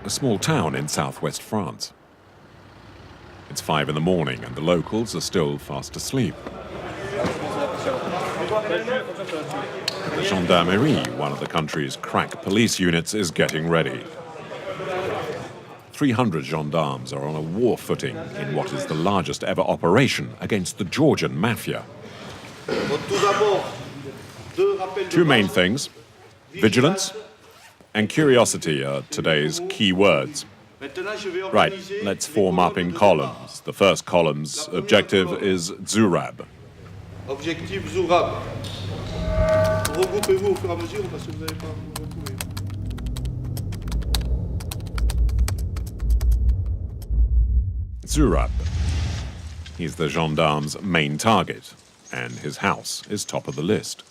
a small town in southwest France. It's 5 in the morning and the locals are still fast asleep. The Gendarmerie, one of the country's crack police units, is getting ready. 300 gendarmes are on a war footing in what is the largest ever operation against the Georgian Mafia. Two main things, vigilance and curiosity, are today's key words. Right, let's form up in columns. The first column's objective is Zurab. Objectif Zurab. Regroupez-vous au fur et à mesure parce que vous n'allez pas vous retrouver. Zurab. He's the gendarme's main target, and his house is top of the list.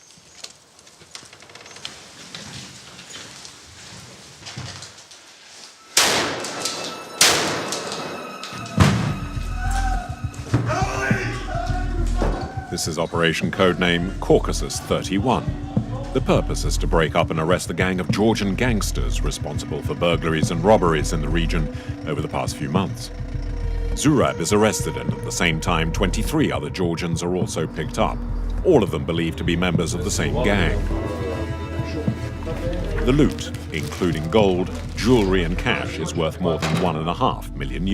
This is Operation Codename Caucasus 31. The purpose is to break up and arrest the gang of Georgian gangsters responsible for burglaries and robberies in the region over the past few months. Zurab is arrested, and at the same time 23 other Georgians are also picked up, all of them believed to be members of the same gang. The loot, including gold, jewelry and cash, is worth more than €1.5 million.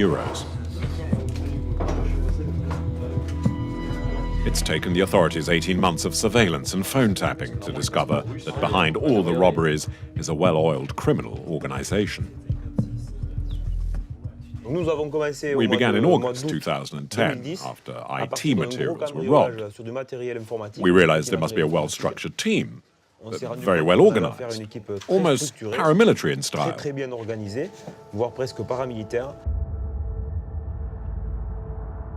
It's taken the authorities 18 months of surveillance and phone tapping to discover that behind all the robberies is a well-oiled criminal organization. We began in August 2010, after IT materials were robbed. We realized there must be a well-structured team, very well organized, almost paramilitary in style.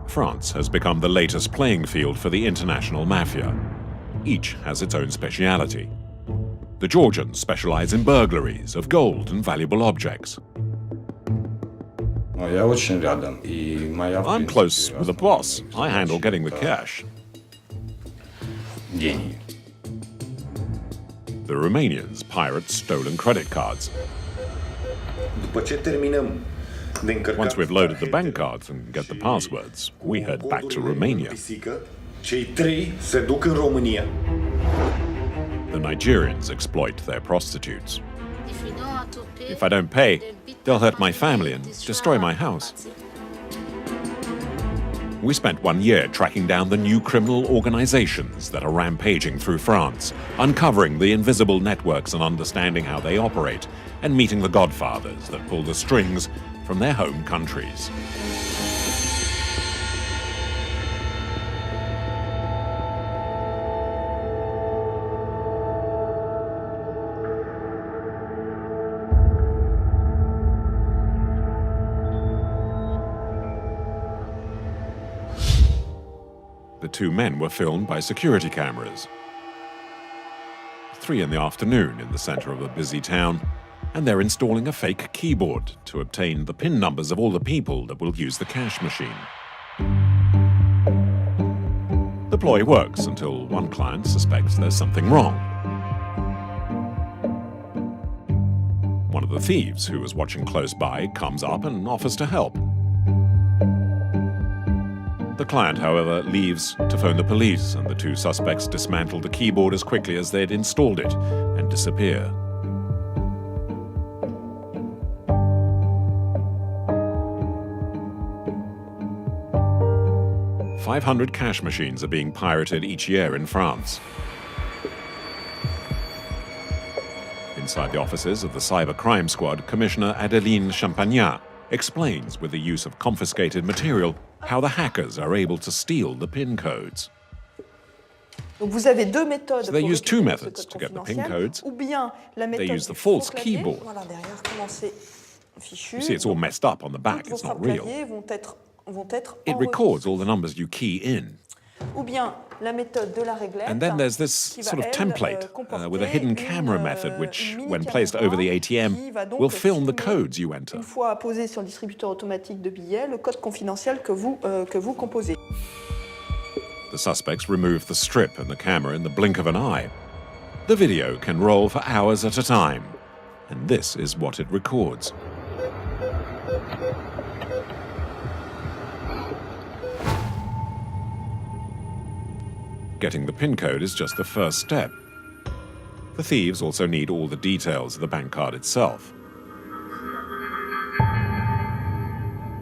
France has become the latest playing field for the international mafia. Each has its own speciality. The Georgians specialize in burglaries of gold and valuable objects. I'm close with the boss. I handle getting the cash. The Romanians pirate stolen credit cards. Once we've loaded the bank cards and get the passwords, we head back to Romania. The Nigerians exploit their prostitutes. If I don't pay, they'll hurt my family and destroy my house. We spent 1 year tracking down the new criminal organizations that are rampaging through France, uncovering the invisible networks and understanding how they operate, and meeting the godfathers that pull the strings from their home countries. The two men were filmed by security cameras. 3 in the afternoon in the center of a busy town, and they're installing a fake keyboard to obtain the PIN numbers of all the people that will use the cash machine. The ploy works until one client suspects there's something wrong. One of the thieves, who was watching close by, comes up and offers to help. The client, however, leaves to phone the police, and the two suspects dismantle the keyboard as quickly as they'd installed it and disappear. "500 cash machines are being pirated each year in France." Inside the offices of the Cybercrime Squad, Commissioner Adeline Champagnat explains, with the use of confiscated material, how the hackers are able to steal the PIN codes. So they use two methods to get the PIN codes. They use the false keyboard. You see, it's all messed up on the back, it's not real. It records all the numbers you key in. And then there's this sort of template with a hidden camera method which, when placed over the ATM, will film the codes you enter. The suspects remove the strip and the camera in the blink of an eye. The video can roll for hours at a time, and this is what it records. Getting the PIN code is just the first step. The thieves also need all the details of the bank card itself.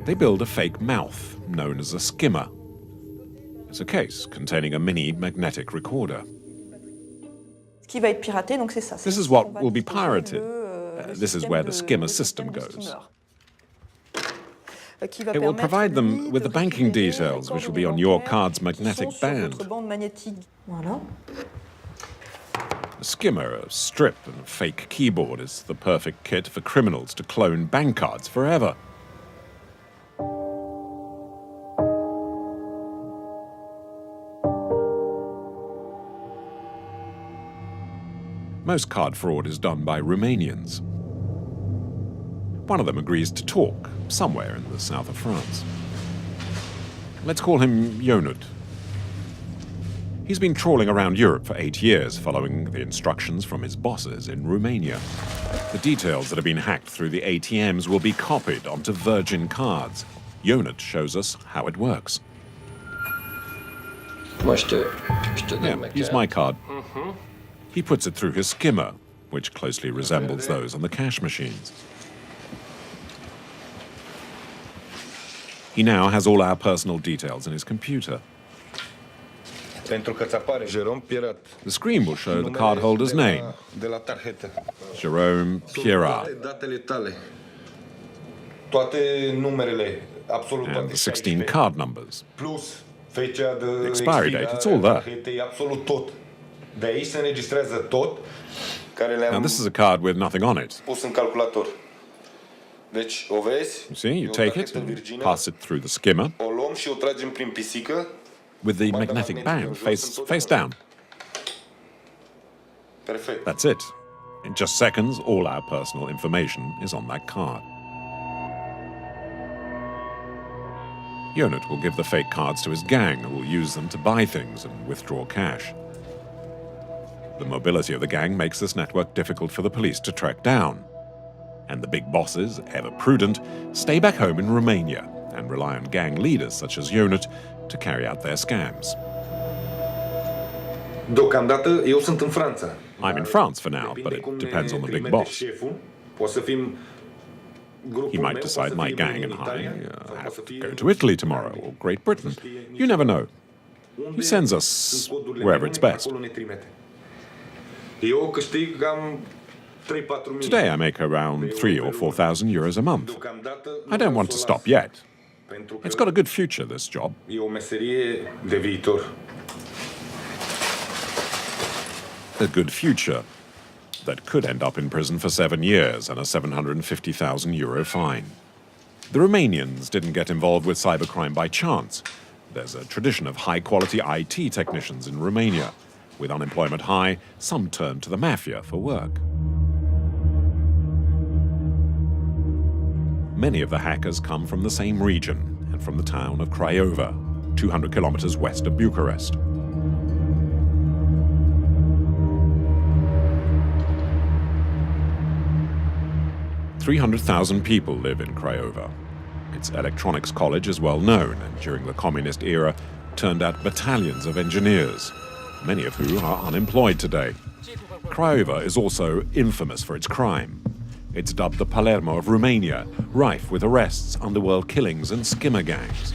They build a fake mouth, known as a skimmer. It's a case containing a mini magnetic recorder. This is what will be pirated. This is where the skimmer system goes. It will provide them with the banking details, which will be on your card's magnetic band. A skimmer, a strip, and a fake keyboard is the perfect kit for criminals to clone bank cards forever. Most card fraud is done by Romanians. One of them agrees to talk, somewhere in the south of France. Let's call him Ionut. He's been trawling around Europe for 8 years, following the instructions from his bosses in Romania. The details that have been hacked through the ATMs will be copied onto virgin cards. Ionut shows us how it works. Yeah, use my card. He puts it through his skimmer, which closely resembles those on the cash machines. He now has all our personal details in his computer. The screen will show the cardholder's name, Jerome Pierrat, and the 16 card numbers. The expiry date, it's all there. Now this is a card with nothing on it. You see, you take it and pass it through the skimmer with the magnetic band face down. That's it. In just seconds, all our personal information is on that card. Ionut will give the fake cards to his gang, who will use them to buy things and withdraw cash. The mobility of the gang makes this network difficult for the police to track down. And the big bosses, ever prudent, stay back home in Romania and rely on gang leaders such as Ionut to carry out their scams. I'm in France for now, but it depends on the big boss. He might decide my gang and I have to go to Italy tomorrow or Great Britain. You never know. He sends us wherever it's best. Today I make around 3,000 or 4,000 euros a month. I don't want to stop yet. It's got a good future, this job. A good future that could end up in prison for 7 years and a 750,000 euro fine. The Romanians didn't get involved with cybercrime by chance. There's a tradition of high-quality IT technicians in Romania. With unemployment high, some turn to the Mafia for work. Many of the hackers come from the same region and from the town of Craiova, 200 kilometers west of Bucharest. "300,000 people live in Craiova. Its electronics college is well known and during the communist era turned out battalions of engineers, many of who are unemployed today. Craiova is also infamous for its crime. It's dubbed the Palermo of Romania, rife with arrests, underworld killings and skimmer gangs.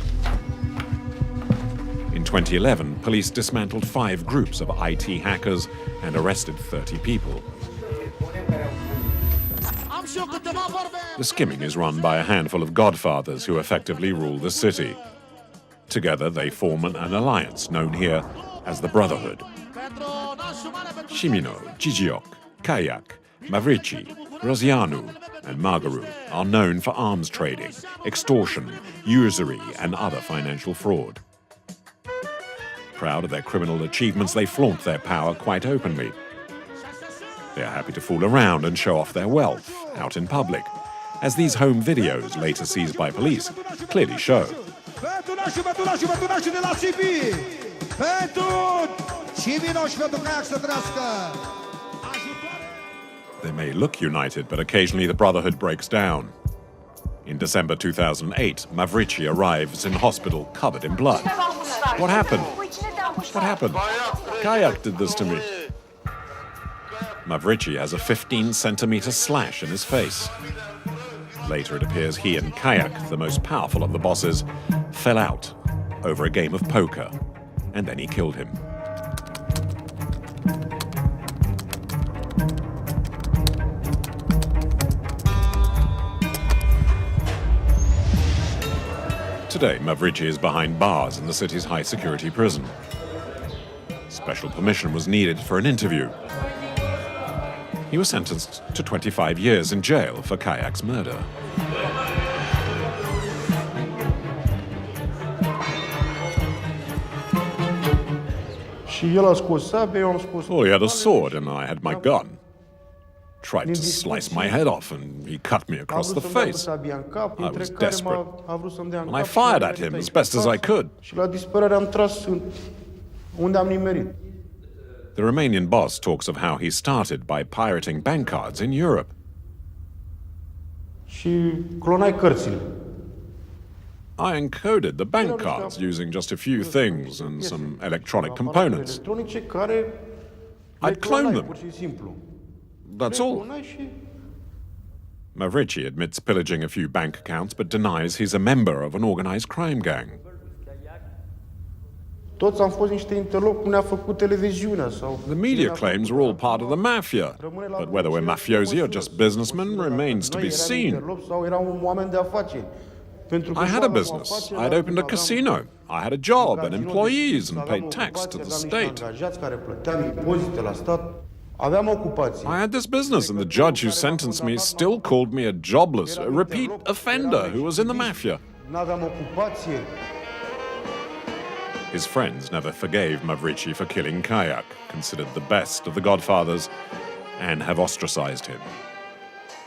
In 2011, police dismantled 5 groups of IT hackers and arrested 30 people. The skimming is run by a handful of godfathers who effectively rule the city. Together they form an alliance known here as the Brotherhood. Shimino, Gigiok, Kayak, Mavrici, Rosianu and Margaru are known for arms trading, extortion, usury and other financial fraud. Proud of their criminal achievements, they flaunt their power quite openly. They are happy to fool around and show off their wealth out in public, as these home videos, later seized by police, clearly show. They may look united, but occasionally the Brotherhood breaks down. In December 2008, Mavrici arrives in hospital covered in blood. What happened? What happened? Kayak did this to me. Mavrici has a 15-centimeter slash in his face. Later it appears he and Kayak, the most powerful of the bosses, fell out over a game of poker, and then he killed him. Today, Mavrici is behind bars in the city's high-security prison. Special permission was needed for an interview. He was sentenced to 25 years in jail for Kayak's murder. Well, he had a sword and I had my gun. Tried to slice my head off and he cut me across the face. I was desperate, and I fired at him as best as I could. The Romanian boss talks of how he started by pirating bank cards in Europe. I encoded the bank cards using just a few things and some electronic components. I'd clone them. That's all. Mavrici admits pillaging a few bank accounts, but denies he's a member of an organized crime gang. The media claims we're all part of the mafia, but whether we're mafiosi or just businessmen remains to be seen. I had a business. I'd opened a casino. I had a job and employees and paid tax to the state. I had this business, and the judge who sentenced me still called me a jobless, a repeat offender who was in the mafia. His friends never forgave Mavrici for killing Kayak, considered the best of the godfathers, and have ostracized him.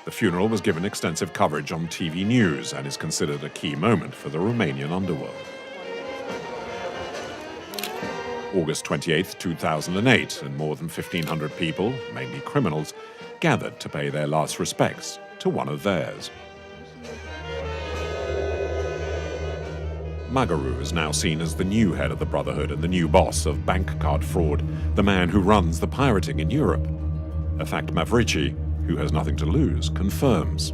The funeral was given extensive coverage on TV news and is considered a key moment for the Romanian underworld. August 28, 2008, and more than 1,500 people, mainly criminals, gathered to pay their last respects to one of theirs. Magaru is now seen as the new head of the Brotherhood and the new boss of bank card fraud, the man who runs the pirating in Europe. A fact Mavrici, who has nothing to lose, confirms.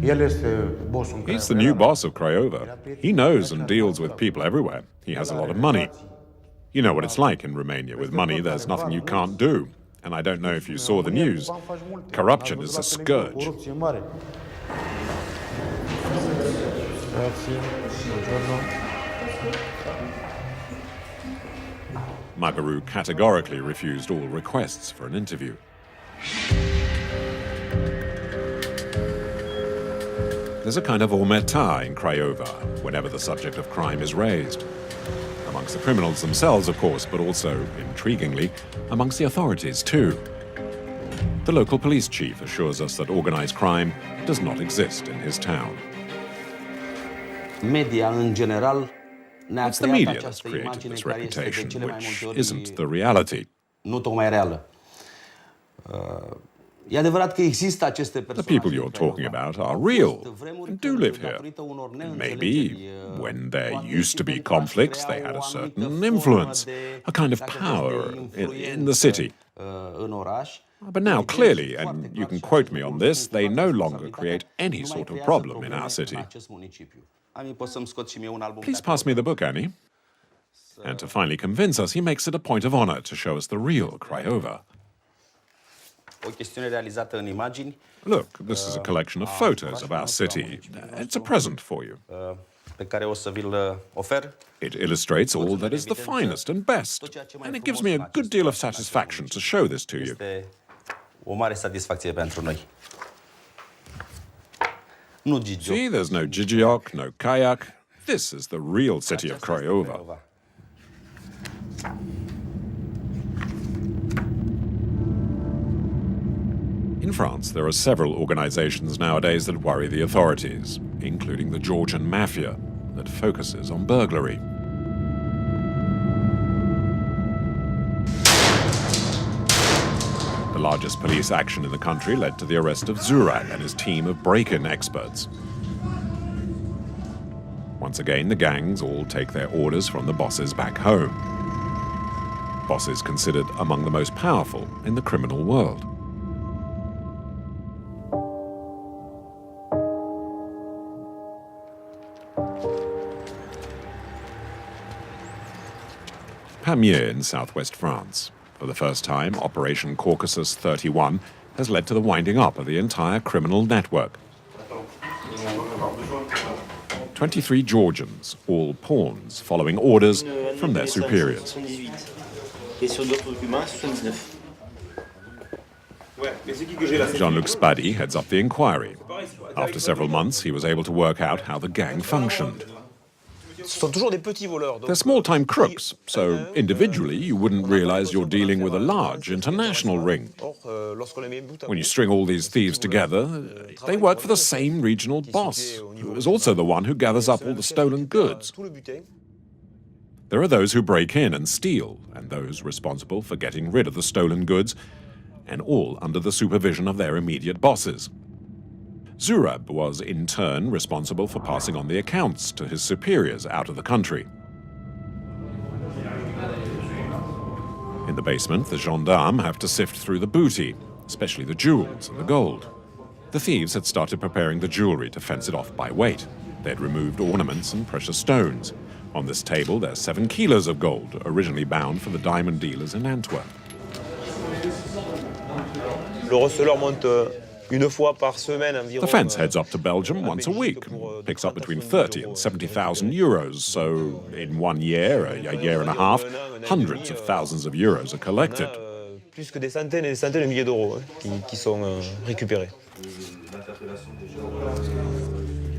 He's the new boss of Craiova. He knows and deals with people everywhere. He has a lot of money. You know what it's like in Romania. With money, there's nothing you can't do. And I don't know if you saw the news. Corruption is a scourge. Magaru categorically refused all requests for an interview. There's a kind of omerta in Craiova whenever the subject of crime is raised. Amongst the criminals themselves, of course, but also, intriguingly, amongst the authorities too. The local police chief assures us that organized crime does not exist in his town. It's the media that's created this reputation, which isn't the reality. The people you're talking about are real and do live here. And maybe, when there used to be conflicts, they had a certain influence, a kind of power in the city. But now, clearly, and you can quote me on this, they no longer create any sort of problem in our city. Please pass me the book, Annie. And to finally convince us, he makes it a point of honor to show us the real Craiova. Look, this is a collection of photos of our city. It's a present for you. It illustrates all that is the finest and best, and it gives me a good deal of satisfaction to show this to you. See, there's no Gigiok, no Kayak. This is the real city of Craiova. In France, there are several organizations nowadays that worry the authorities, including the Georgian Mafia, that focuses on burglary. The largest police action in the country led to the arrest of Zurak and his team of break-in experts. Once again, the gangs all take their orders from the bosses back home. Bosses considered among the most powerful in the criminal world. Pamiers in southwest France. For the first time, Operation Caucasus 31 has led to the winding up of the entire criminal network. 23 Georgians, all pawns, following orders from their superiors. Jean-Luc Spady heads up the inquiry. After several months, he was able to work out how the gang functioned. They're small-time crooks, so individually you wouldn't realize you're dealing with a large international ring. When you string all these thieves together, they work for the same regional boss, who is also the one who gathers up all the stolen goods. There are those who break in and steal, and those responsible for getting rid of the stolen goods, and all under the supervision of their immediate bosses. Zurab was, in turn, responsible for passing on the accounts to his superiors out of the country. In the basement, the gendarmes have to sift through the booty, especially the jewels and the gold. The thieves had started preparing the jewelry to fence it off by weight. They'd removed ornaments and precious stones. On this table, there's 7 kilos of gold, originally bound for the diamond dealers in Antwerp. The fence heads up to Belgium once a week, picks up between 30 and 70,000 euros, so in 1 year, a year and a half, hundreds of thousands of euros are collected.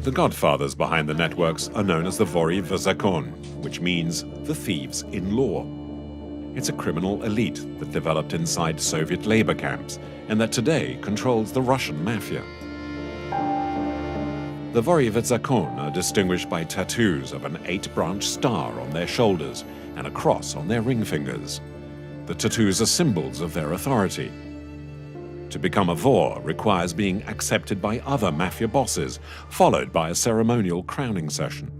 The godfathers behind the networks are known as the Vori Verzakon, which means the thieves-in-law. It's a criminal elite that developed inside Soviet labor camps and that today controls the Russian mafia. The Vori Verzakon are distinguished by tattoos of an 8-branch star on their shoulders and a cross on their ring fingers. The tattoos are symbols of their authority. To become a Vor requires being accepted by other mafia bosses, followed by a ceremonial crowning session.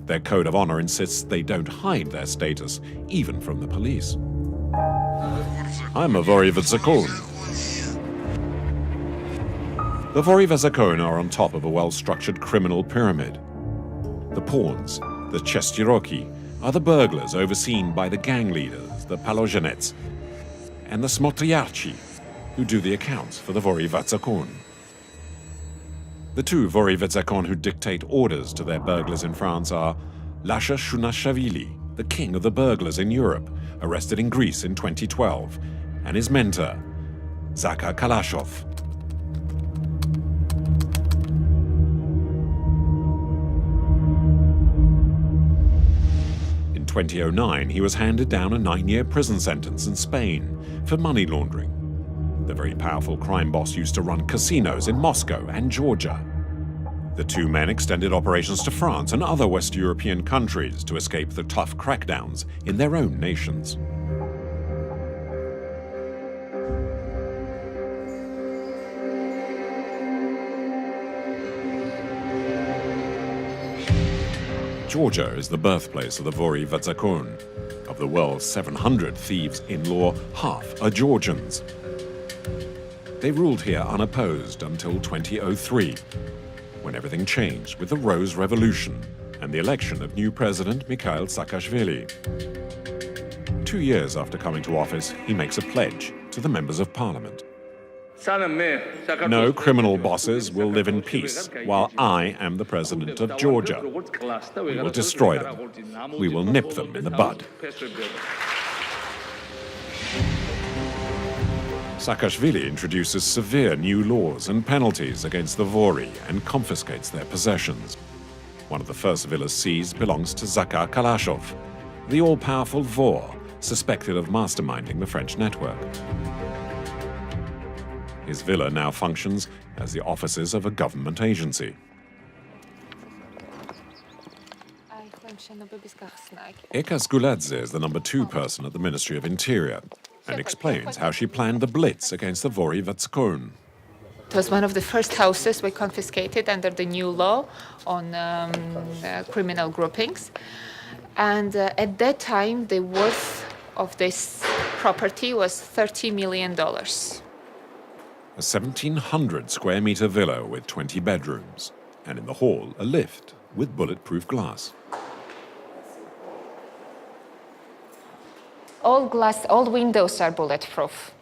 Their code of honor insists they don't hide their status, even from the police. I'm a Vori Verzakon. The Vori Verzakon are on top of a well-structured criminal pyramid. The pawns, the Chestiroki, are the burglars overseen by the gang leaders, the Palogenets, and the Smotriarchi, who do the accounts for the Vori Verzakon. The 2 Vori Verzakon who dictate orders to their burglars in France are Lasha Shunashvili, the king of the burglars in Europe, arrested in Greece in 2012, and his mentor, Zakhar Kalashov. In 2009, he was handed down a 9-year prison sentence in Spain for money laundering. The very powerful crime boss used to run casinos in Moscow and Georgia. The 2 men extended operations to France and other West European countries to escape the tough crackdowns in their own nations. Georgia is the birthplace of the Vori Verzakon. Of the world's 700 thieves-in-law, half are Georgians. They ruled here unopposed until 2003, when everything changed with the Rose Revolution and the election of new president Mikhail Saakashvili. 2 years after coming to office, he makes a pledge to the members of parliament. No criminal bosses will live in peace while I am the president of Georgia. We will destroy them. We will nip them in the bud. Saakashvili introduces severe new laws and penalties against the Vori and confiscates their possessions. One of the first villas seized belongs to Zakhar Kalashov, the all-powerful Vor suspected of masterminding the French network. His villa now functions as the offices of a government agency. Eka Skuladze is the number 2 person at the Ministry of Interior and explains how she planned the blitz against the Vori Verzakon. It was one of the first houses we confiscated under the new law on criminal groupings. And at that time, the worth of this property was $30 million. A 1,700 square meter villa with 20 bedrooms, and in the hall, a lift with bulletproof glass. All windows are bulletproof.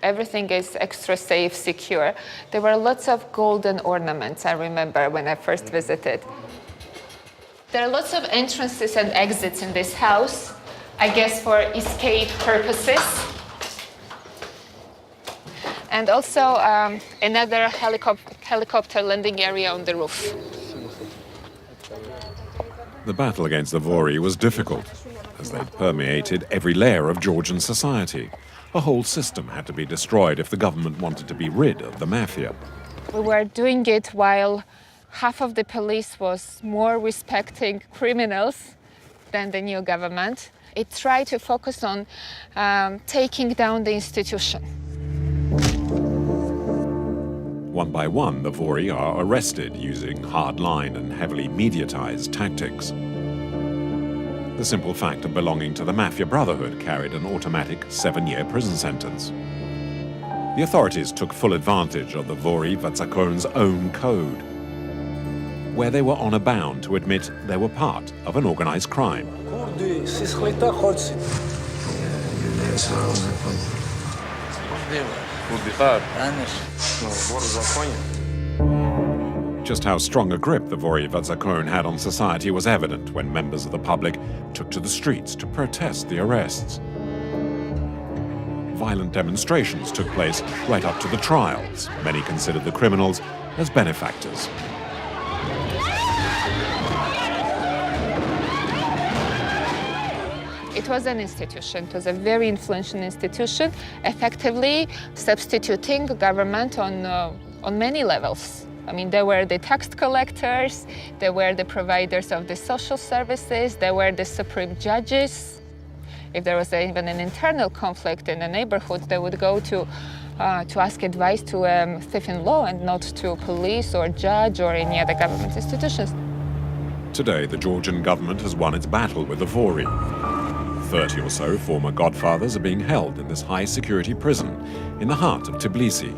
Everything is extra safe, secure. There were lots of golden ornaments, I remember, when I first visited. There are lots of entrances and exits in this house, I guess for escape purposes. And also another helicopter landing area on the roof. The battle against the Vori was difficult, as they'd permeated every layer of Georgian society. A whole system had to be destroyed if the government wanted to be rid of the mafia. We were doing it while half of the police was more respecting criminals than the new government. It tried to focus on taking down the institution. One by one, the Vori are arrested using hard-line and heavily mediatized tactics. The simple fact of belonging to the Mafia Brotherhood carried an automatic 7-year prison sentence. The authorities took full advantage of the Vori Vatsakon's own code, where they were honor bound to admit they were part of an organized crime. Just how strong a grip the Vori Vatsakon had on society was evident when members of the public took to the streets to protest the arrests. Violent demonstrations took place right up to the trials. Many considered the criminals as benefactors. It was an institution. It was a very influential institution, effectively substituting government on many levels. I mean, there were the tax collectors, there were the providers of the social services, there were the supreme judges. If there was even an internal conflict in a neighborhood, they would go to ask advice to a thief-in-law and not to police or judge or any other government institutions. Today, the Georgian government has won its battle with the Vori. 30 or so former godfathers are being held in this high-security prison in the heart of Tbilisi.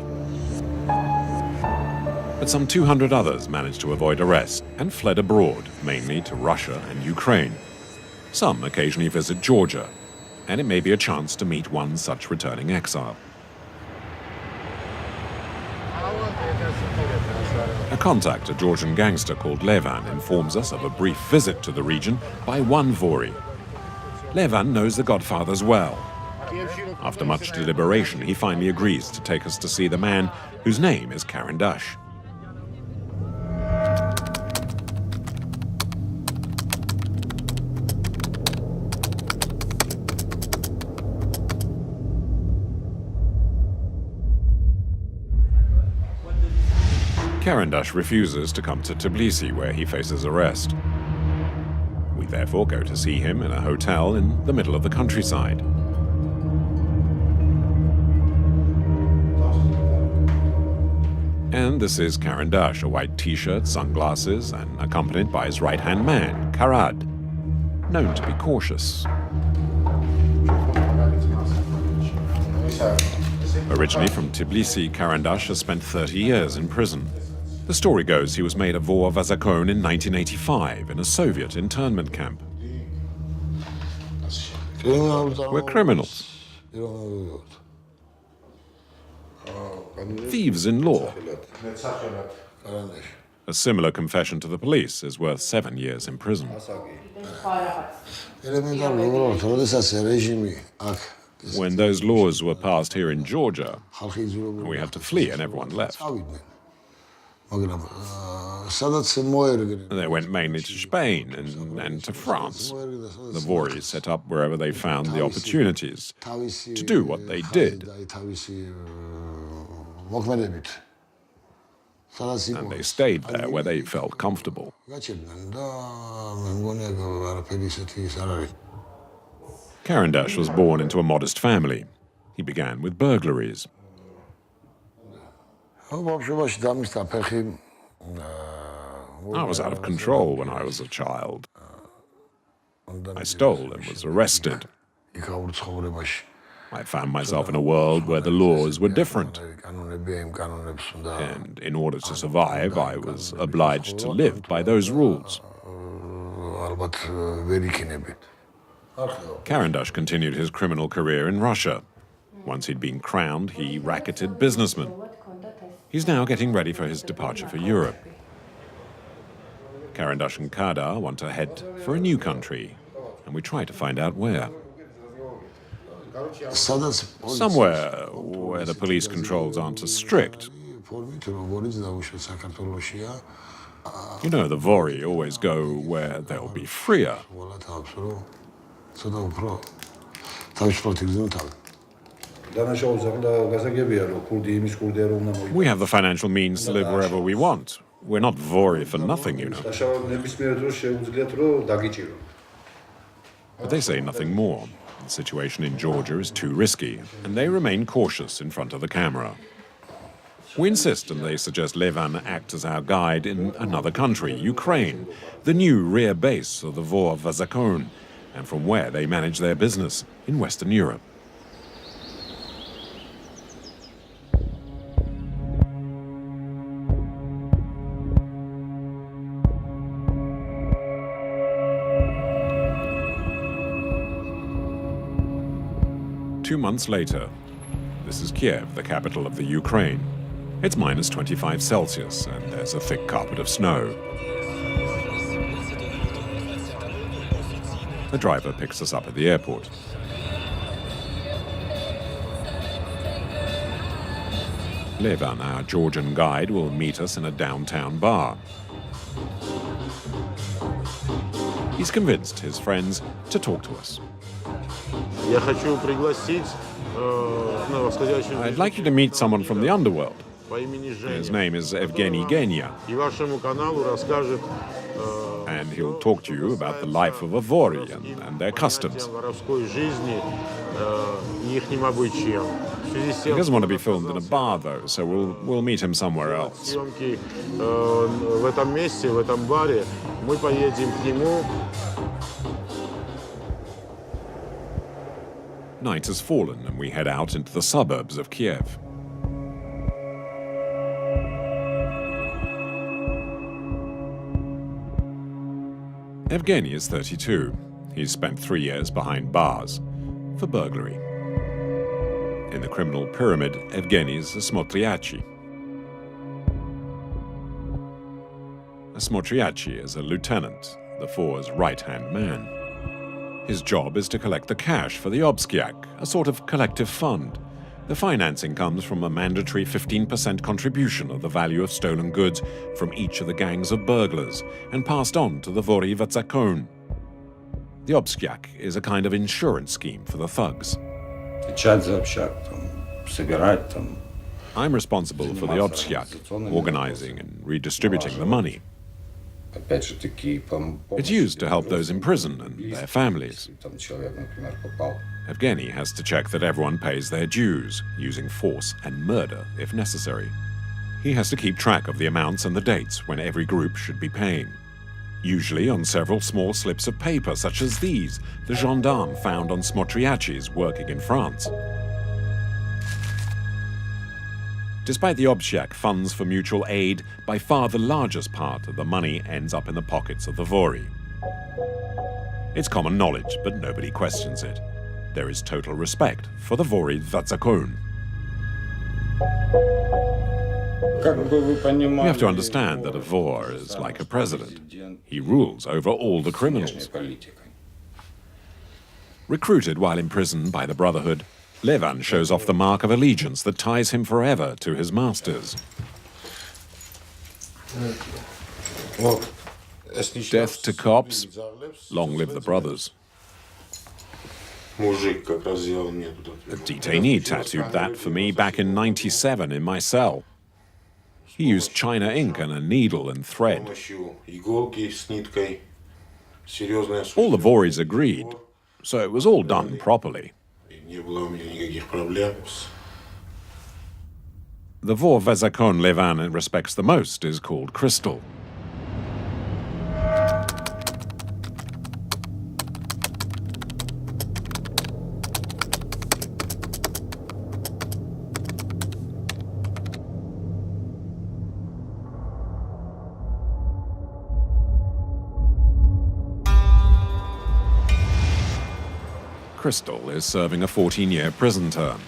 But some 200 others managed to avoid arrest and fled abroad, mainly to Russia and Ukraine. Some occasionally visit Georgia, and it may be a chance to meet one such returning exile. A contact, a Georgian gangster called Levan, informs us of a brief visit to the region by one Vori. Levan knows the godfathers well. After much deliberation, he finally agrees to take us to see the man whose name is Karandash. Karandash refuses to come to Tbilisi, where he faces arrest. We therefore go to see him in a hotel in the middle of the countryside. And this is Karandash, a white t-shirt, sunglasses, and accompanied by his right-hand man, Karad, known to be cautious. Originally from Tbilisi, Karandash has spent 30 years in prison. The story goes he was made a Vor Vazakon in 1985 in a Soviet internment camp. We're criminals. Thieves in law. A similar confession to the police is worth 7 years in prison. When those laws were passed here in Georgia, we had to flee and everyone left. They went mainly to Spain and to France. The Voris set up wherever they found the opportunities to do what they did. And they stayed there where they felt comfortable. Karandash was born into a modest family. He began with burglaries. I was out of control when I was a child. I stole and was arrested. I found myself in a world where the laws were different. And in order to survive, I was obliged to live by those rules. Karandash continued his criminal career in Russia. Once he'd been crowned, he racketed businessmen. He's now getting ready for his departure for Europe. Karandash and Kadar want to head for a new country, and we try to find out where. Somewhere where the police controls aren't as strict. You know, the Vori always go where they'll be freer. We have the financial means to live wherever we want. We're not Vori for nothing, you know. But they say nothing more. The situation in Georgia is too risky, and they remain cautious in front of the camera. We insist, and they suggest Levan act as our guide in another country, Ukraine, the new rear base of the Vor Vazakon, and from where they manage their business in Western Europe. Two months later, this is Kiev, the capital of the Ukraine. It's minus 25 Celsius, and there's a thick carpet of snow. The driver picks us up at the airport. Levan, our Georgian guide, will meet us in a downtown bar. He's convinced his friends to talk to us. I'd like you to meet someone from the underworld. His name is Evgeny Genya. And he'll talk to you about the life of a Vori and their customs. He doesn't want to be filmed in a bar, though, so we'll meet him somewhere else. Night has fallen, and we head out into the suburbs of Kiev. Evgeny is 32. He's spent 3 years behind bars for burglary. In the criminal pyramid, Evgeny's a smotriachi. A smotriachi is a lieutenant, the For's right-hand man. His job is to collect the cash for the obskiak, a sort of collective fund. The financing comes from a mandatory 15% contribution of the value of stolen goods from each of the gangs of burglars and passed on to the Vori Vazakon. The obskiak is a kind of insurance scheme for the thugs. I'm responsible for the obskiak, organizing and redistributing the money. It's used to help those in prison and their families. Evgeny has to check that everyone pays their dues, using force and murder if necessary. He has to keep track of the amounts and the dates when every group should be paying. Usually on several small slips of paper, such as these, the gendarme found on smotriachis working in France. Despite the obskiak funds for mutual aid, by far the largest part of the money ends up in the pockets of the Vori. It's common knowledge, but nobody questions it. There is total respect for the Vori Vazakon. You have to understand that a Vor is like a president. He rules over all the criminals. Recruited while in prison by the Brotherhood, Levan shows off the mark of allegiance that ties him forever to his masters. Death to cops, long live the brothers. A detainee tattooed that for me back in '97 in my cell. He used China ink and a needle and thread. All the Voris agreed, so it was all done properly. The Vår-Vezakon Levan respects the most is called Crystal. Crystal is serving a 14-year prison term.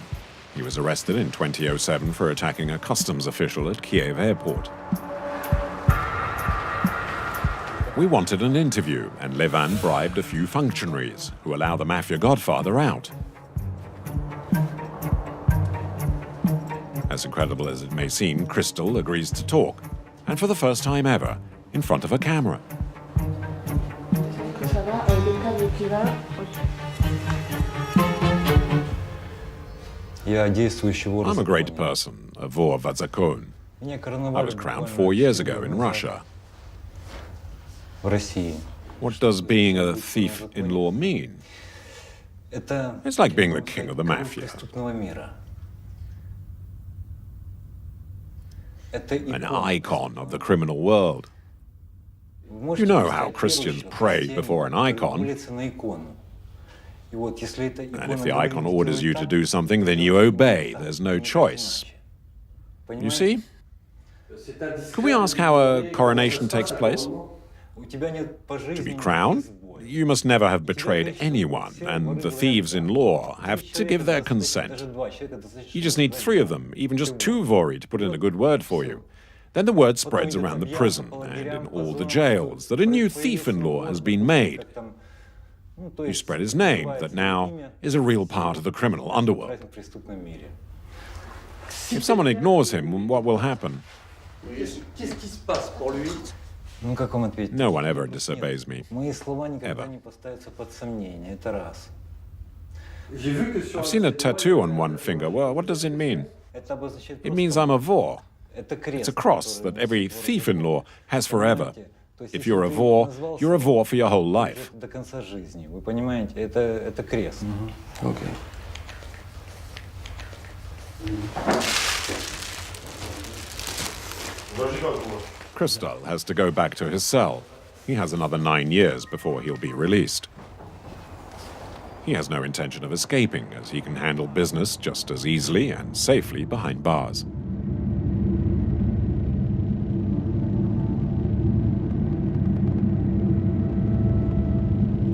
He was arrested in 2007 for attacking a customs official at Kiev airport. We wanted an interview, and Levan bribed a few functionaries who allow the mafia godfather out. As incredible as it may seem, Crystal agrees to talk, and for the first time ever, in front of a camera. I'm a great person, a Vår-Vezakon. I was crowned 4 years ago in Russia. What does being a thief-in-law mean? It's like being the king of the mafia. An icon of the criminal world. You know how Christians pray before an icon. And if the icon orders you to do something, then you obey. There's no choice. You see? Can we ask how a coronation takes place? To be crowned, you must never have betrayed anyone, and the thieves-in-law have to give their consent. You just need 3 of them, even just 2 Vori to put in a good word for you. Then the word spreads around the prison and in all the jails that a new thief-in-law has been made. You spread his name, that now is a real part of the criminal underworld. If someone ignores him, what will happen? No one ever disobeys me. Ever. I've seen a tattoo on one finger. Well, what does it mean? It means I'm a Vor. It's a cross that every thief-in-law has forever. If you're a Vor for your whole life. Okay. Crystal has to go back to his cell. He has another 9 years before he'll be released. He has no intention of escaping, as he can handle business just as easily and safely behind bars.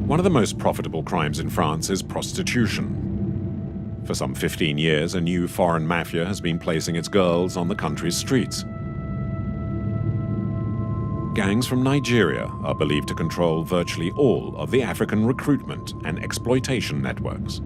One of the most profitable crimes in France is prostitution. For some 15 years, a new foreign mafia has been placing its girls on the country's streets. Gangs from Nigeria are believed to control virtually all of the African recruitment and exploitation networks.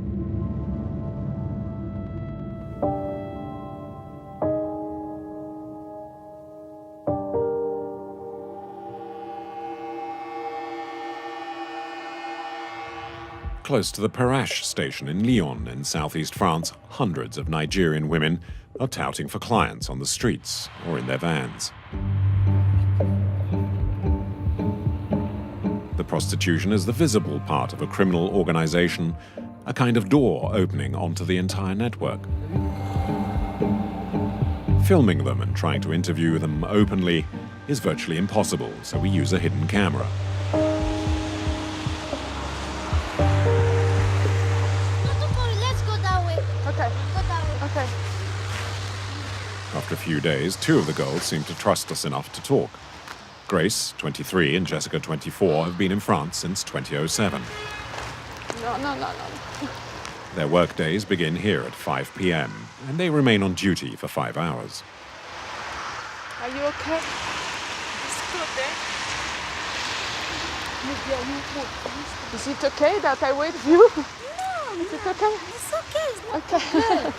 Close to the Perrache station in Lyon in southeast France, hundreds of Nigerian women are touting for clients on the streets or in their vans. The prostitution is the visible part of a criminal organization, a kind of door opening onto the entire network. Filming them and trying to interview them openly is virtually impossible, so we use a hidden camera. After a few days, 2 of the girls seem to trust us enough to talk. Grace, 23, and Jessica, 24, have been in France since 2007. No. Their work days begin here at 5 p.m., and they remain on duty for 5 hours. Are you okay? Is it okay that I wait for you? No, Is it okay? it's okay. It's not Okay.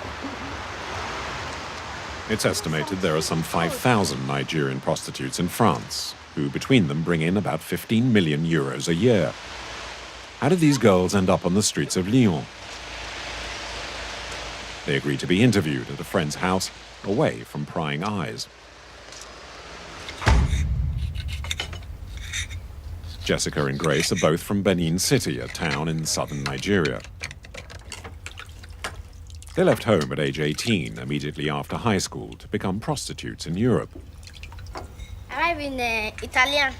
It's estimated there are some 5,000 Nigerian prostitutes in France, who between them bring in about 15 million euros a year. How did these girls end up on the streets of Lyon? They agree to be interviewed at a friend's house, away from prying eyes. Jessica and Grace are both from Benin City, a town in southern Nigeria. They left home at age 18, immediately after high school, to become prostitutes in Europe. I've been Italian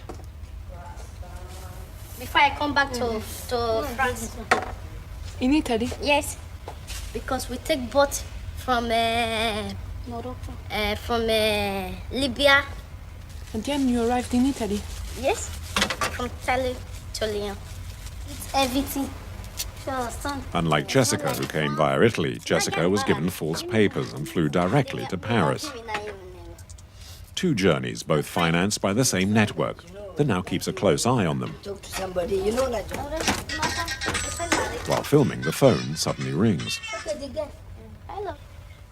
before I come back to France. In Italy? Yes, because we take boat from Morocco, from Libya. And then you arrived in Italy? Yes, from Italy to Lyon. It's everything. Unlike Jessica, who came via Italy, Jessica was given false papers and flew directly to Paris. 2 journeys, both financed by the same network, that now keeps a close eye on them. Talk to somebody, you know that. While filming, the phone suddenly rings. Hello.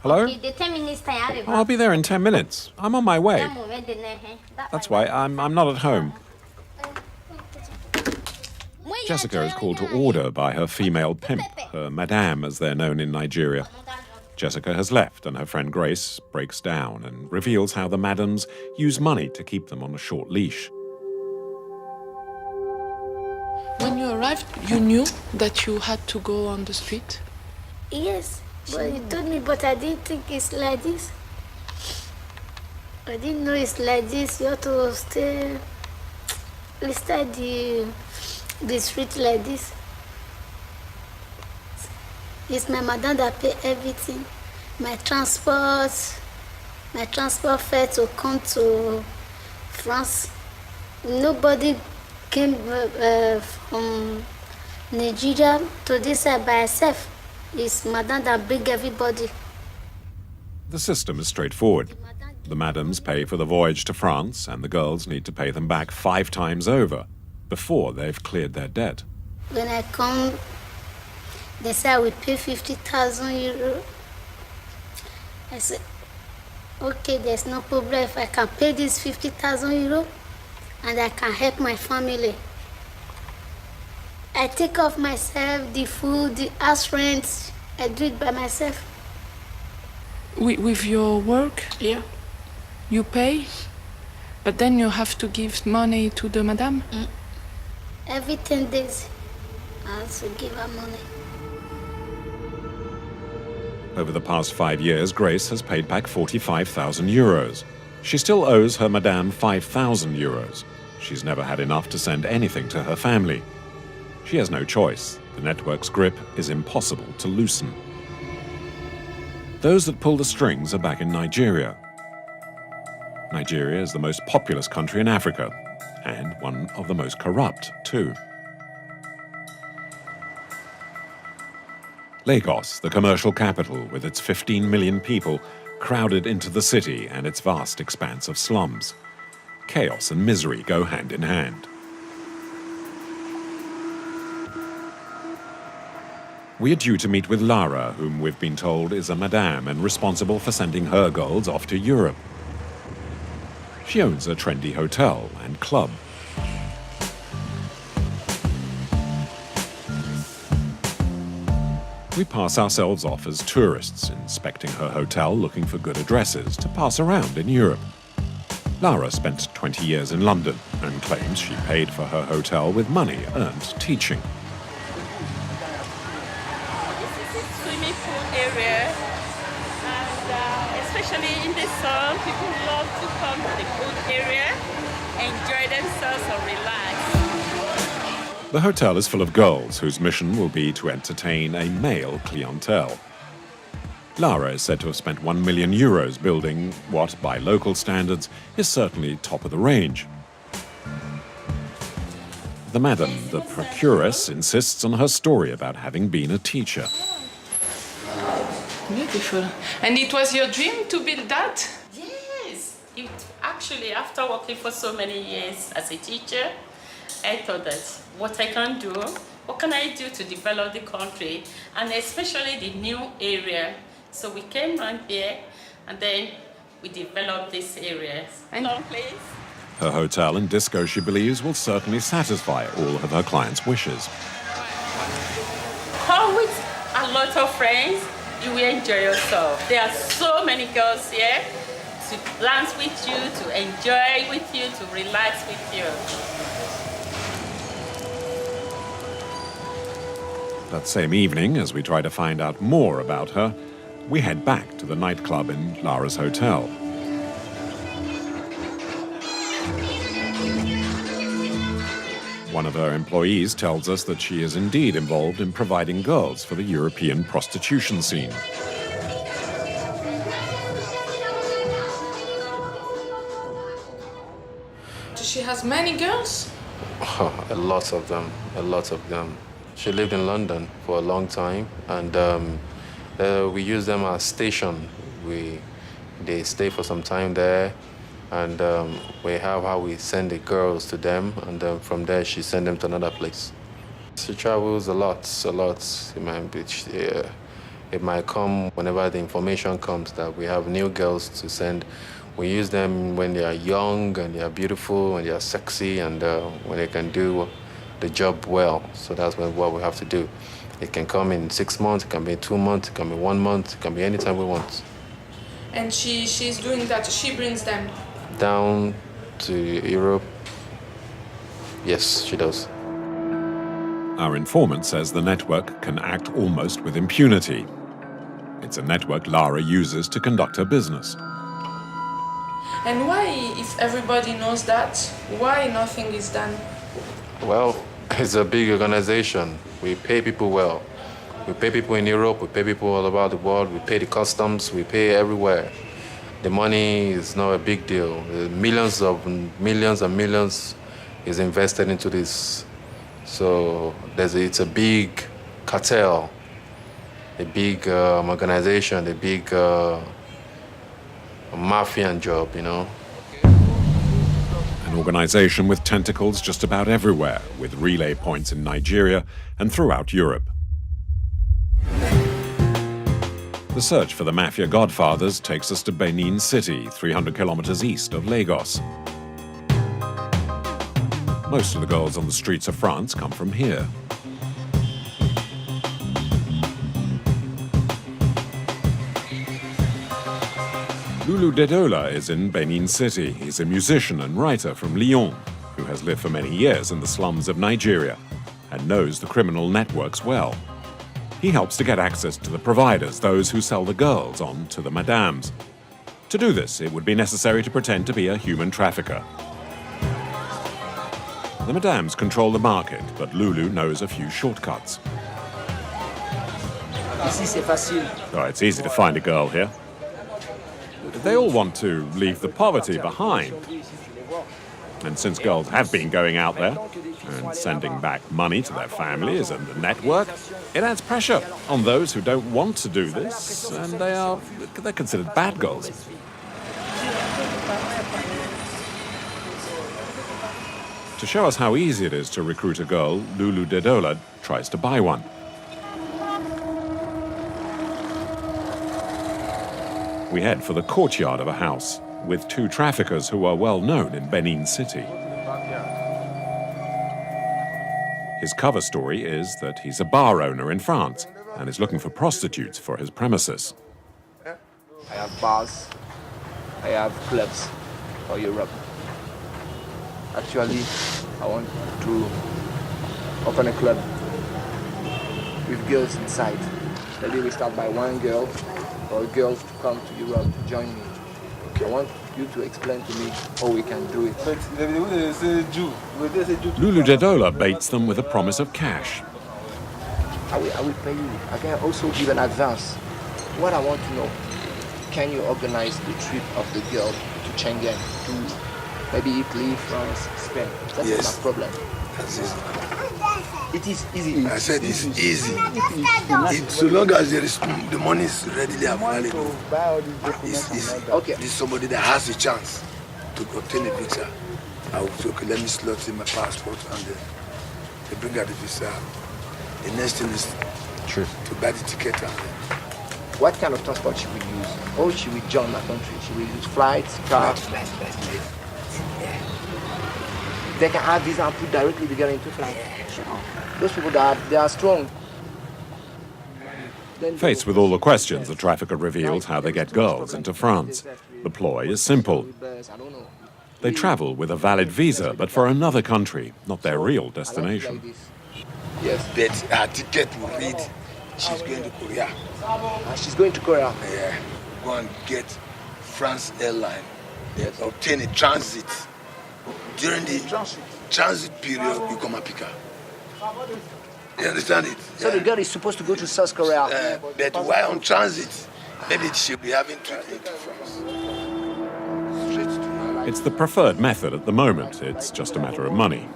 Hello? Okay, the 10 minutes time. I'll be there in 10 minutes. I'm on my way. That's why I'm not at home. Jessica is called to order by her female pimp, her madame as they're known in Nigeria. Jessica has left and her friend Grace breaks down and reveals how the madams use money to keep them on a short leash. When you arrived, you knew that you had to go on the street? Yes, but you told me, but I didn't think it's like this. I didn't know it's like this. You have to stay inside the street like this. It's my madam that pay everything. My transport fare to come to France. Nobody came from Nigeria to this side by herself. It's madam that bring everybody. The system is straightforward. The madams pay for the voyage to France, and the girls need to pay them back 5 times over before they've cleared their debt. When I come, they say I will pay 50,000 euro. I said, okay, there's no problem if I can pay this 50,000 euro and I can help my family. I take off myself, the food, the house rent, I do it by myself. With your work? Yeah. You pay, but then you have to give money to the madame? Every 10 days, I also give her money. Over the past 5 years, Grace has paid back 45,000 euros. She still owes her madame 5,000 euros. She's never had enough to send anything to her family. She has no choice. The network's grip is impossible to loosen. Those that pull the strings are back in Nigeria. Nigeria is the most populous country in Africa, and one of the most corrupt, too. Lagos, the commercial capital, with its 15 million people, crowded into the city and its vast expanse of slums. Chaos and misery go hand in hand. We are due to meet with Lara, whom we've been told is a madame and responsible for sending her girls off to Europe. She owns a trendy hotel and club. We pass ourselves off as tourists, inspecting her hotel, looking for good addresses to pass around in Europe. Lara spent 20 years in London and claims she paid for her hotel with money earned teaching. Swimming pool area, and especially in the sun, people love to come to the pool area, enjoy themselves and relax. The hotel is full of girls whose mission will be to entertain a male clientele. Lara is said to have spent 1 million euros building what, by local standards, is certainly top of the range. The madam, the procuress, insists on her story about having been a teacher. Beautiful. And it was your dream to build that? Yes, actually, after working for so many years as a teacher, I thought that what I can do, what can I do to develop the country, and especially the new area. So we came around here, and then we developed this area. Please. Her hotel and disco, she believes, will certainly satisfy all of her clients' wishes. Come with a lot of friends, you will enjoy yourself. There are so many girls here to dance with you, to enjoy with you, to relax with you. That same evening, as we try to find out more about her, We head back to the nightclub in Lara's hotel. One of her employees tells us that she is indeed involved in providing girls for the European prostitution scene. She has many girls? Oh, a lot of them, a lot of them. She lived in London for a long time, and we use them as station. They stay for some time there, and we have how we send the girls to them, and from there she send them to another place. She travels a lot, a lot. It might come whenever the information comes that we have new girls to send. We use them when they are young and they are beautiful and they are sexy and when they can do the job well. So that's what we have to do. It can come in 6 months, it can be 2 months, it can be 1 month, it can be anytime we want. And she's doing that, she brings them? Down to Europe. Yes, she does. Our informant says the network can act almost with impunity. It's a network Lara uses to conduct her business. And why, if everybody knows that, why nothing is done? Well, it's a big organization. We pay people well. We pay people in Europe, we pay people all about the world, we pay the customs, we pay everywhere. The money is not a big deal. Millions and millions is invested into this. So it's a big cartel, a big organization, a big Mafian job, you know. An organization with tentacles just about everywhere, with relay points in Nigeria and throughout Europe. The search for the Mafia godfathers takes us to Benin City, 300 kilometers east of Lagos. Most of the girls on the streets of France come from here. Lulu Dedola is in Benin City. He's a musician and writer from Lyon, who has lived for many years in the slums of Nigeria and knows the criminal networks well. He helps to get access to the providers, those who sell the girls on to the madames. To do this, it would be necessary to pretend to be a human trafficker. The madames control the market, but Lulu knows a few shortcuts. Oh, it's easy to find a girl here. They all want to leave the poverty behind. And since girls have been going out there and sending back money to their families and the network, it adds pressure on those who don't want to do this, and they're considered bad girls. To show us how easy it is to recruit a girl, Lulu Dedola tries to buy one. We head for the courtyard of a house with two traffickers who are well known in Benin City. His cover story is that he's a bar owner in France and is looking for prostitutes for his premises. I have bars, I have clubs for Europe. Actually, I want to open a club with girls inside. Maybe we start by one girl or girls to come to Europe to join me. Okay. I want you to explain to me how we can do it. Lulu Dedola baits them with a promise of cash. I will pay you. I can also give an advance. What I want to know, can you organize the trip of the girl to Schengen, to maybe Italy, France, Spain? That's not my problem. That's easy. It is easy. I said it's easy. So long as the money is readily available, it's easy. Okay. This is somebody that has a chance to obtain a visa. I will say, okay, let me slot in my passport, and then they bring out the visa. The next thing is to buy the ticket. And what kind of transport she will use? Or she will join my country? She will use flights, cars? Flight. Yeah. They can have visa and put directly the girl into flight. Those people, they are strong. Faced with all the questions, the trafficker reveals how they get girls into France. The ploy is simple. They travel with a valid visa, but for another country, not their real destination. Yes. But our ticket will read She's going to Korea. She's going to Korea. Yeah. Go and get France airline. Yes. Obtain a transit. During the transit period, you come and pick her. You understand it? So the girl is supposed to go to South Korea. But while on transit, maybe she'll be having treatment to France. Straight to her. It's the preferred method at the moment. It's just a matter of money.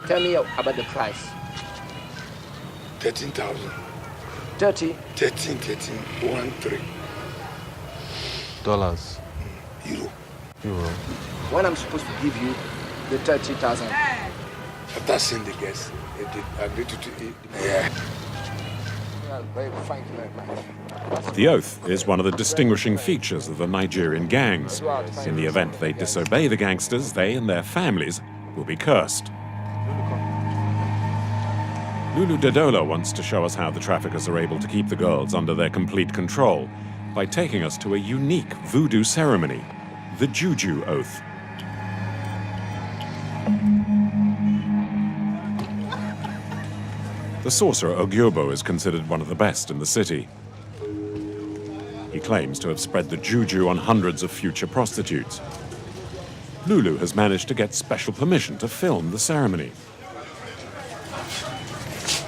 Tell me about the price. 13,000. 30. 13. Dollars. Euro. When I'm supposed to give you the 30,000. After seeing the guests, they agreed to it. Yeah. Thank you very much. The oath is one of the distinguishing features of the Nigerian gangs. In the event they disobey the gangsters, they and their families will be cursed. Lulu Dedola wants to show us how the traffickers are able to keep the girls under their complete control by taking us to a unique voodoo ceremony, the Juju Oath. The sorcerer Ogyobo is considered one of the best in the city. He claims to have spread the juju on hundreds of future prostitutes. Lulu has managed to get special permission to film the ceremony.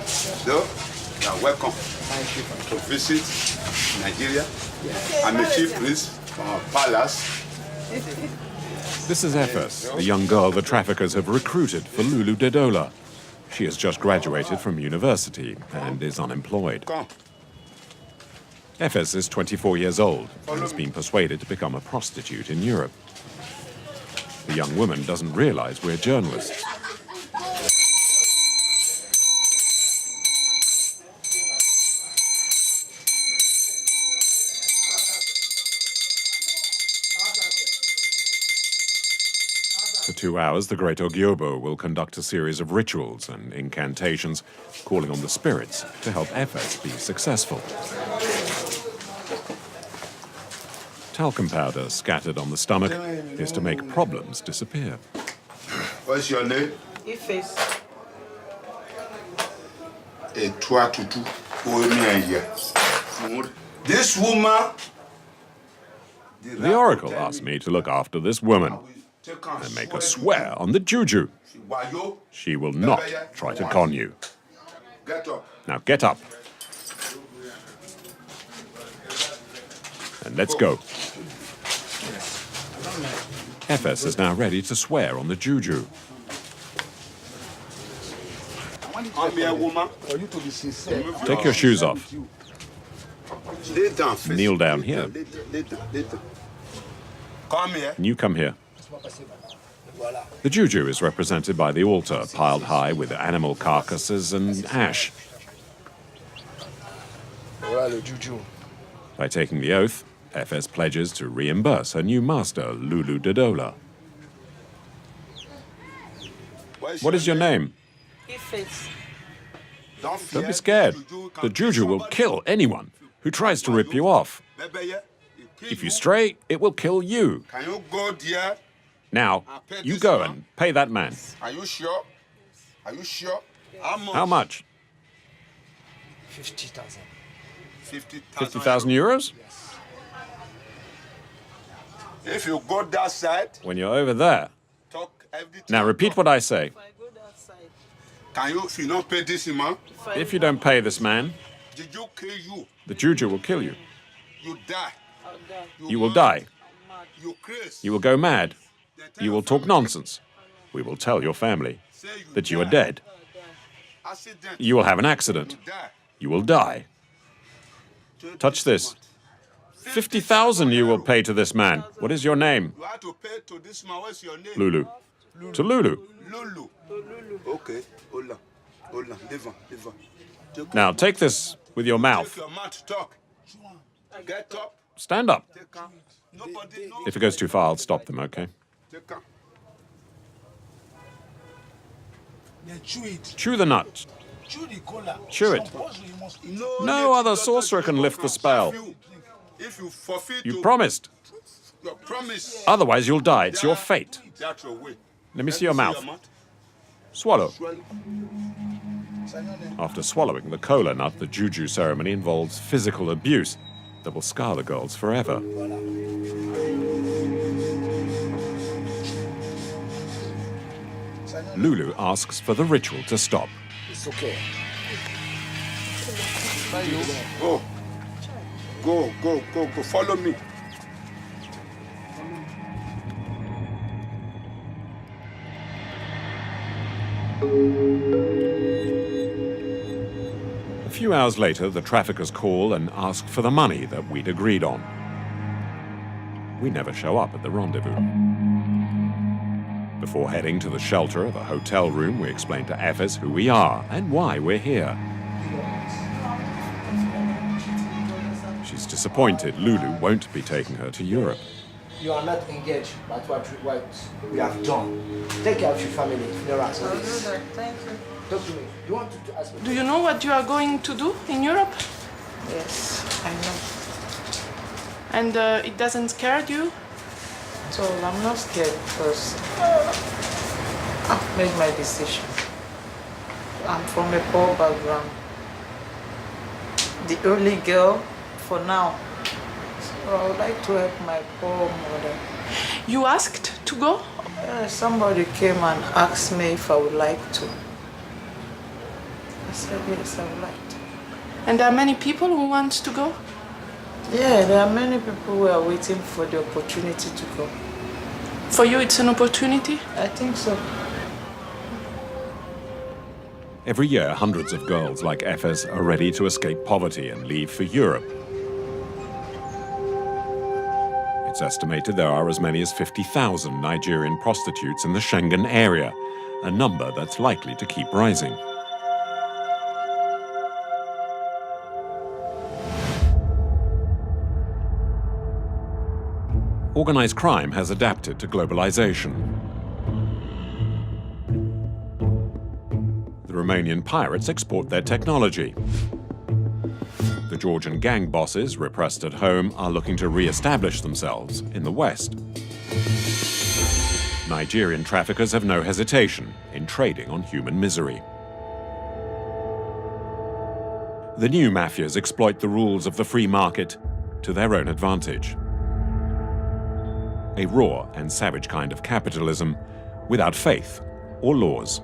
So, you are welcome to visit Nigeria. I'm a chief priest from our palace. This is Efes, the young girl the traffickers have recruited for Lulu Dedola. She has just graduated from university and is unemployed. Efes is 24 years old and has been persuaded to become a prostitute in Europe. The young woman doesn't realize we're journalists. For 2 hours, the great Ogyobo will conduct a series of rituals and incantations, calling on the spirits to help Efes be successful. Talcum powder scattered on the stomach is to make problems disappear. What's your name? Efes. This woman. The oracle asked me to look after this woman and make her swear on the juju. She will not try to con you. Get up. Now get up. And let's go. Efes is now ready to swear on the juju. I'm here, woman. Take your shoes off. Lay down first. Kneel down here. Lay down. Come here. And you come here. The juju is represented by the altar, piled high with animal carcasses and ash. By taking the oath, Efes pledges to reimburse her new master, Lulu Dedola. What is your name? Efes. Don't be scared. The juju will kill anyone who tries to rip you off. If you stray, it will kill you. Can you go there? Now, you go and pay that man. Are you sure? Are you sure? How much? How much? 50,000. 50,000 euros? If you go that side, When you're over there. talk everything. Now repeat what I say. If I go that side, Can you, if you not pay this amount, If you don't pay this man, did you kill you? the juju will kill you. You die. I'll die. You will die. You crazy. You will go mad. You will talk nonsense. We will tell your family that you are dead. Accident. You will have an accident. You die. You will die. Touch this. 50,000 you will pay to this man. What is your name? You have to pay to this man. What's your name? Lulu. To Lulu. Lulu. Okay. Hold on. Hold on. Leave on. Leave on. Now take this with your Take mouth. your mouth to talk. Get up. Stand up. Take on. Nobody knows. If it goes too far, I'll stop them, okay? Take on. Chew the nut. Chew it. No other sorcerer can lift the spell. If you forfeit, You promised. your promise. Otherwise, you'll die. It's your fate. That's your way. Let me see your mouth. Swallow. After swallowing the kola nut, the juju ceremony involves physical abuse that will scar the girls forever. Lulu asks for the ritual to stop. It's okay. Go, follow me. A few hours later, the traffickers call and ask for the money that we'd agreed on. We never show up at the rendezvous. Before heading to the shelter of a hotel room, we explain to Efes who we are and why we're here. She's disappointed Lulu won't be taking her to Europe. You are not engaged by what we have done. Take care of your family. Thank you. Talk to me. You want to ask me? Do you know what you are going to do in Europe? Yes, I know. And it doesn't scare you? So I'm not scared because I've made my decision. I'm from a poor background. The only girl for now. So I would like to help my poor mother. You asked to go? Somebody came and asked me if I would like to. I said yes, I would like to. And there are many people who want to go? Yeah, there are many people who are waiting for the opportunity to go. For you, it's an opportunity? I think so. Every year, hundreds of girls like Efes are ready to escape poverty and leave for Europe. It's estimated there are as many as 50,000 Nigerian prostitutes in the Schengen area, a number that's likely to keep rising. Organized crime has adapted to globalization. The Romanian pirates export their technology. The Georgian gang bosses, repressed at home, are looking to re-establish themselves in the West. Nigerian traffickers have no hesitation in trading on human misery. The new mafias exploit the rules of the free market to their own advantage. A raw and savage kind of capitalism without faith or laws.